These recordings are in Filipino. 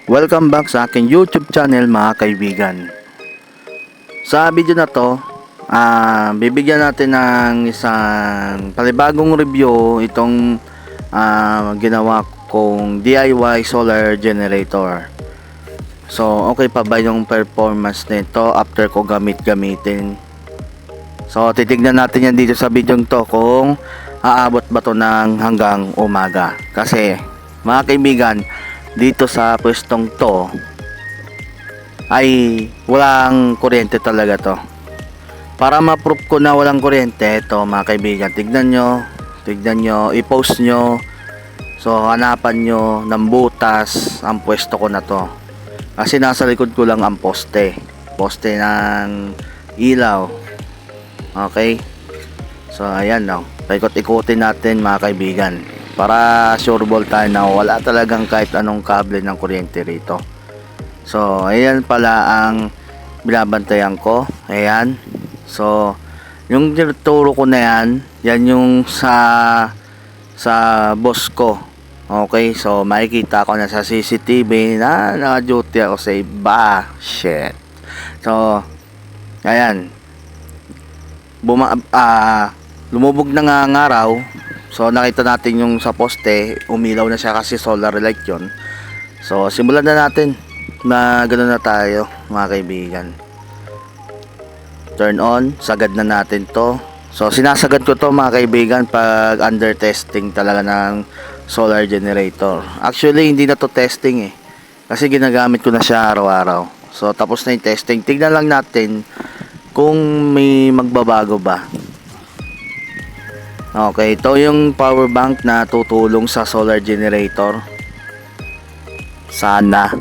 Welcome back sa aking YouTube channel mga kaibigan. Sa video na to, bibigyan natin ng isang panibagong review itong ginawa kong DIY solar generator. So, okay pa ba yung performance nito after ko gamitin? So, titignan natin yan dito sa video to kung aabot ba to ng hanggang umaga. Kasi, mga kaibigan, dito sa pwestong to ay walang kuryente talaga to. Para ma-proof ko na walang kuryente, ito mga kaibigan, tignan nyo, i-post nyo. So hanapan nyo ng butas ang pwesto ko na to, kasi nasa likod ko lang ang poste ng ilaw. Okay, so ayan, no, paikot-ikutin natin mga kaibigan para sure ball tayo na wala talagang kahit anong kable ng kuryente rito. So ayan pala ang binabantayan ko. Ayan, so yung tinuturo ko na yan yung sa boss ko. Okay, so makikita ko na sa CCTV na naka-duty ako sa iba. Shit. So ayan, lumubog na nga ang araw. So nakita natin yung sa poste, umilaw na siya kasi solar light yun. So simulan na natin na ganoon na tayo mga kaibigan. Turn on, sagad na natin to. So sinasagad ko to mga kaibigan pag under testing talaga ng solar generator. Actually hindi na to testing kasi ginagamit ko na siya araw-araw. So tapos na yung testing, tignan lang natin kung may magbabago ba. Okay, ito yung power bank na tutulong sa solar generator. Sana.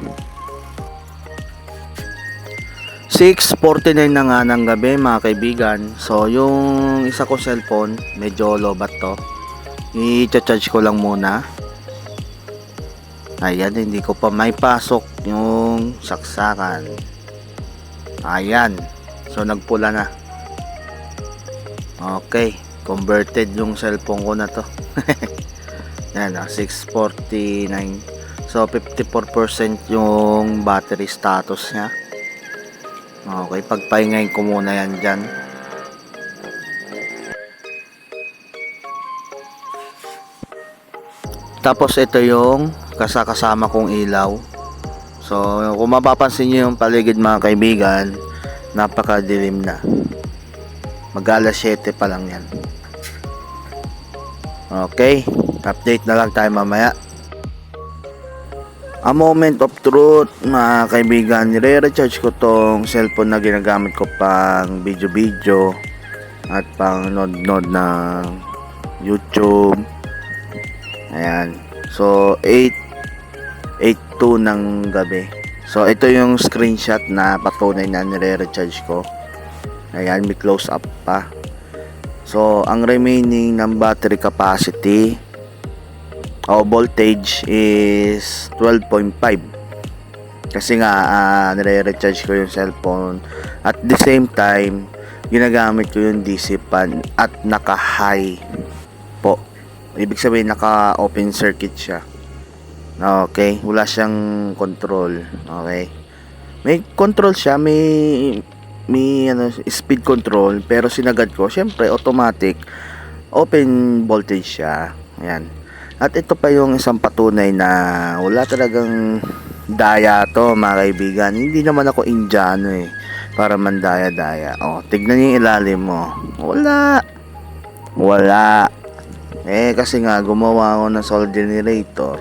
6:49 na nga ng gabi mga kaibigan. So yung isa ko cellphone, medyo lobat to. I-charge ko lang muna. Ayan, hindi ko pa may pasok yung saksakan. Ayan. So nagpula na. Okay, converted yung cellphone ko na to. Yan, 6:49. So 54% yung battery status nya. Okay, pagpahingayin ko muna yan dyan. Tapos ito yung kasama kong ilaw. So kung mapapansin nyo yung paligid mga kaibigan, napakadilim na. Mag-alas 7 pa lang yan. Okay, update na lang tayo mamaya. A moment of truth mga kaibigan, nire-recharge ko tong cellphone na ginagamit ko pang video at pang nod ng YouTube. Ayan, so 8:02 ng gabi. So ito yung screenshot na patunay na nire-recharge ko. Ayan, may close up pa. So ang remaining ng battery capacity o voltage is 12.5, kasi nga nire-recharge ko yung cellphone at the same time ginagamit ko yung DC fan at naka-high po. Ibig sabihin naka-open circuit siya. Okay, wala siyang control. Okay, may control siya, may speed control, pero sinagad ko syempre automatic open voltage siya. Ayan. At ito pa yung isang patunay na wala talagang daya to mga kaibigan. Hindi naman ako Indiano para mandaya-daya. Tignan niyo yung ilalim mo. Wala. Kasi nga gumawa ako ng solar generator.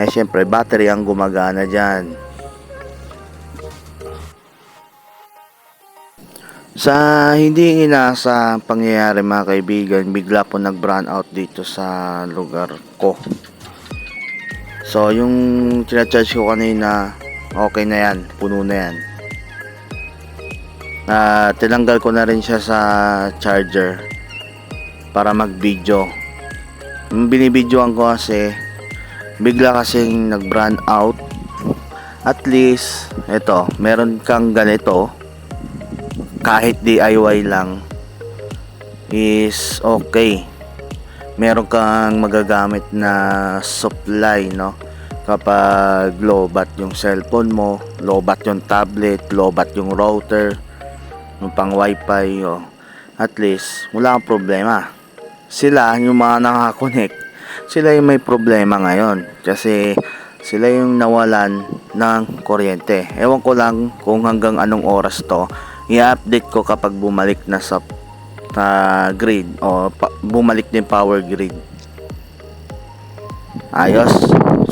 Syempre battery ang gumagana dyan. Sa hindi inasa pangyayari mga kaibigan, bigla po nag-brown out dito sa lugar ko. So yung tina-charge ko kanina, okay na yan, puno na yan. Tinanggal ko na rin siya sa charger para mag-video. Yung binibidyoan ko kasi bigla kasing nag-brown out. At least ito, meron kang ganito kahit DIY lang is okay. Meron kang magagamit na supply, no? kapag lobat yung cellphone mo, lobat yung tablet, lobat yung router, yung pang wifi, at least wala kang problema. Sila, yung mga nakakonect, sila yung may problema ngayon kasi sila yung nawalan ng kuryente. Ewan ko lang kung hanggang anong oras to. I-update ko kapag bumalik na sa grid o bumalik din power grid. Ayos.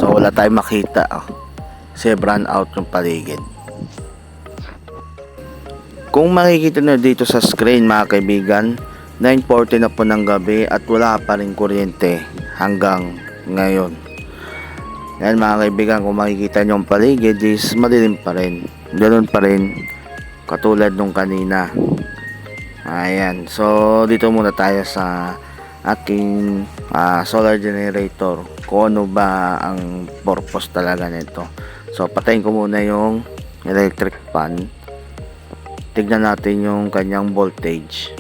So wala tayong makita. Kasi brown out yung paligid. Kung makikita nyo dito sa screen mga kaibigan, 9:40 na po ng gabi at wala pa rin kuryente hanggang ngayon. Yan mga kaibigan, kung makikita nyo ang paligid is madilim pa rin. Ganun pa rin katulad nung kanina. Ayan, so dito muna tayo sa aking solar generator. Kung ano ba ang purpose talaga nito. So patayin ko muna yung electric fan. Tignan natin yung kanyang voltage.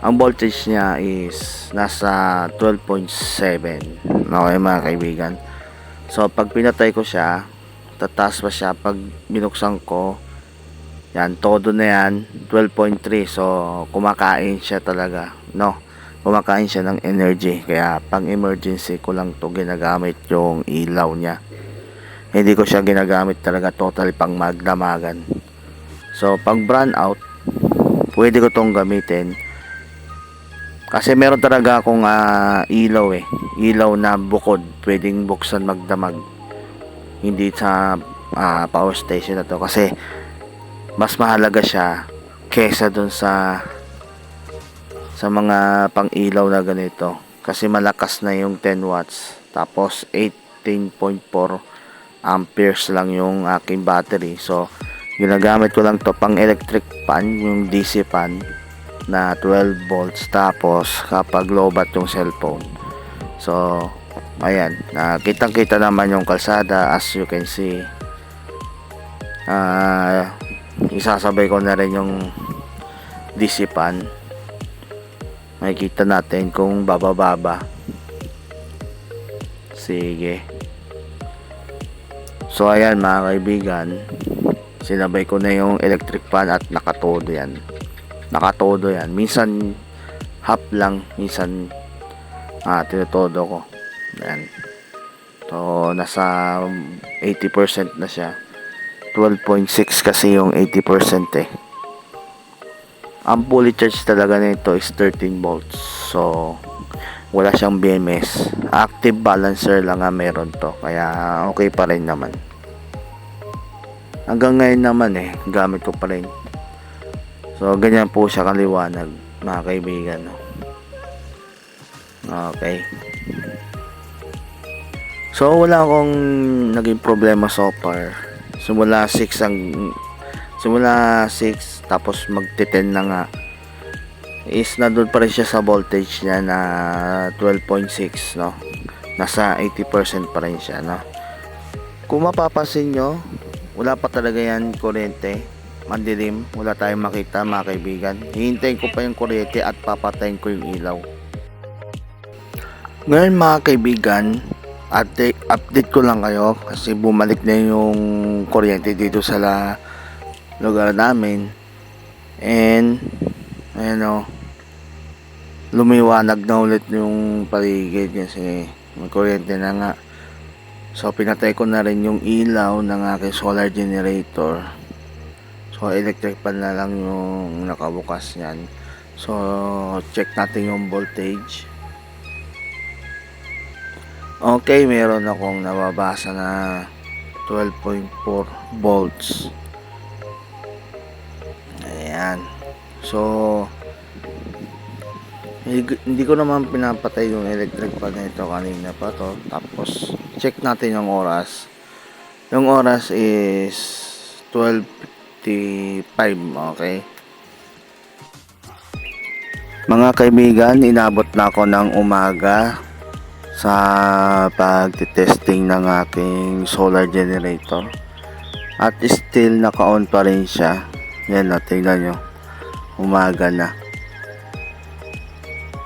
Ang voltage niya is nasa 12.7. Okay mga kaibigan. So pag pinatay ko siya, tataas pa siya. Pag binuksan ko, yan, todo na yan, 12.3. So kumakain siya talaga, no? Kumakain siya ng energy. Kaya pang emergency ko lang to ginagamit yung ilaw niya. Hindi ko siya ginagamit talaga totally pang magdamagan. So pag brown out, pwede ko tong gamitin. Kasi meron talaga akong ilaw ilaw na bukod, pwedeng buksan magdamag. Hindi sa power station na to kasi mas mahalaga siya kesa dun sa mga pang ilaw na ganito. Kasi malakas na yung 10 watts. Tapos 18.4 amperes lang yung aking battery. So ginagamit ko lang to pang electric fan, yung DC fan na 12 volts. Tapos kapag lobat yung cellphone, so ayan, kitang kita naman yung kalsada. As you can see, isasabay ko na rin yung DC fan. Makikita natin kung bababa. Sige. So ayan mga kaibigan, sinabay ko na yung electric fan at nakatodo yan. Minsan half lang, minsan tinotodo ko. Ayan. So nasa 80% na siya. 12.6 kasi yung 80% Ang fully charge talaga nito is 13 volts. So wala siyang BMS. Active balancer lang meron to. Kaya okay pa rin naman. Hanggang ngayon naman gamit ko pa rin. So ganyan po siya kaliwanag mga kaibigan. Okay. So wala akong naging problema so far. Simula 6 tapos magti-10 na nga is nandun pa rin siya sa voltage niya na 12.6, no? Nasa 80% pa rin siya, no? Kung mapapansin nyo, wala pa talaga yan kuryente. Mandilim, wala tayong makita mga kaibigan. Hihintayin ko pa yung kuryente at papatayin ko yung ilaw. Ngayon mga kaibigan, update ko lang kayo kasi bumalik na yung kuryente dito sa lugar namin. And ayan lumiwanag na ulit yung paligid kasi may kuryente na nga. So pinatay ko na rin yung ilaw ng aking solar generator. So electric pan na lang yung nakabukas niyan. So check natin yung voltage. Okay, meron akong nababasa na 12.4 volts. Ayan. So hindi ko naman pinapatay yung electric pan nito kanina pa to. Tapos check natin yung oras. Yung oras is 12:55. Okay. Mga kaibigan, inabot na ako ng umaga sa pagtitesting ng aking solar generator. At still naka-on pa rin siya. Yan na, tingnan nyo. Umaga na.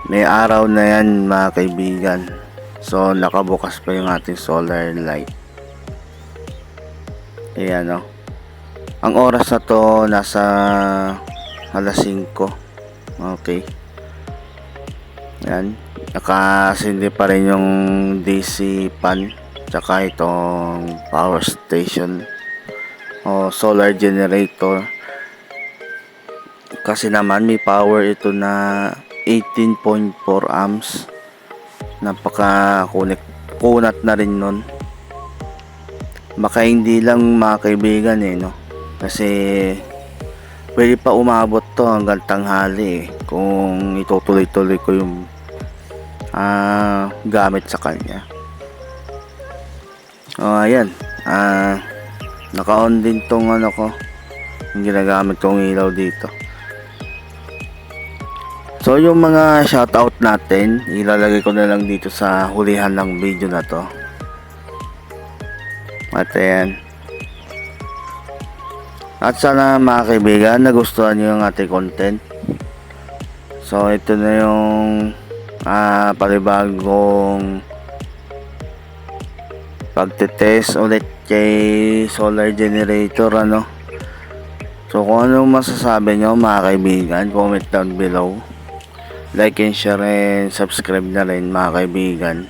May araw na yan mga kaibigan. So nakabukas pa yung ating solar light. Ayan, oh. Ang oras na to nasa alas 5. Okay. Ayan. Nakasindi pa rin yung DC fan. Tsaka itong power station o solar generator. Kasi naman may power ito na 18.4 amps. Kunat na rin nun. Baka hindi lang mga kaibigan no. Kasi pwede pa umabot to hanggang tanghali kung itutuloy-tuloy ko yung gamit sa kanya. Ayan. Naka-on din tong ko. Yung ginagamit kong ilaw dito. So yung mga shoutout natin, ilalagay ko na lang dito sa hulihan ng video na to. At ayan. At sana mga kaibigan nagustuhan nyo yung ating content. So ito na yung palibagong pagtetest ulit kay solar generator So kung ano masasabi nyo mga kaibigan, comment down below. Like and share and subscribe na rin mga kaibigan.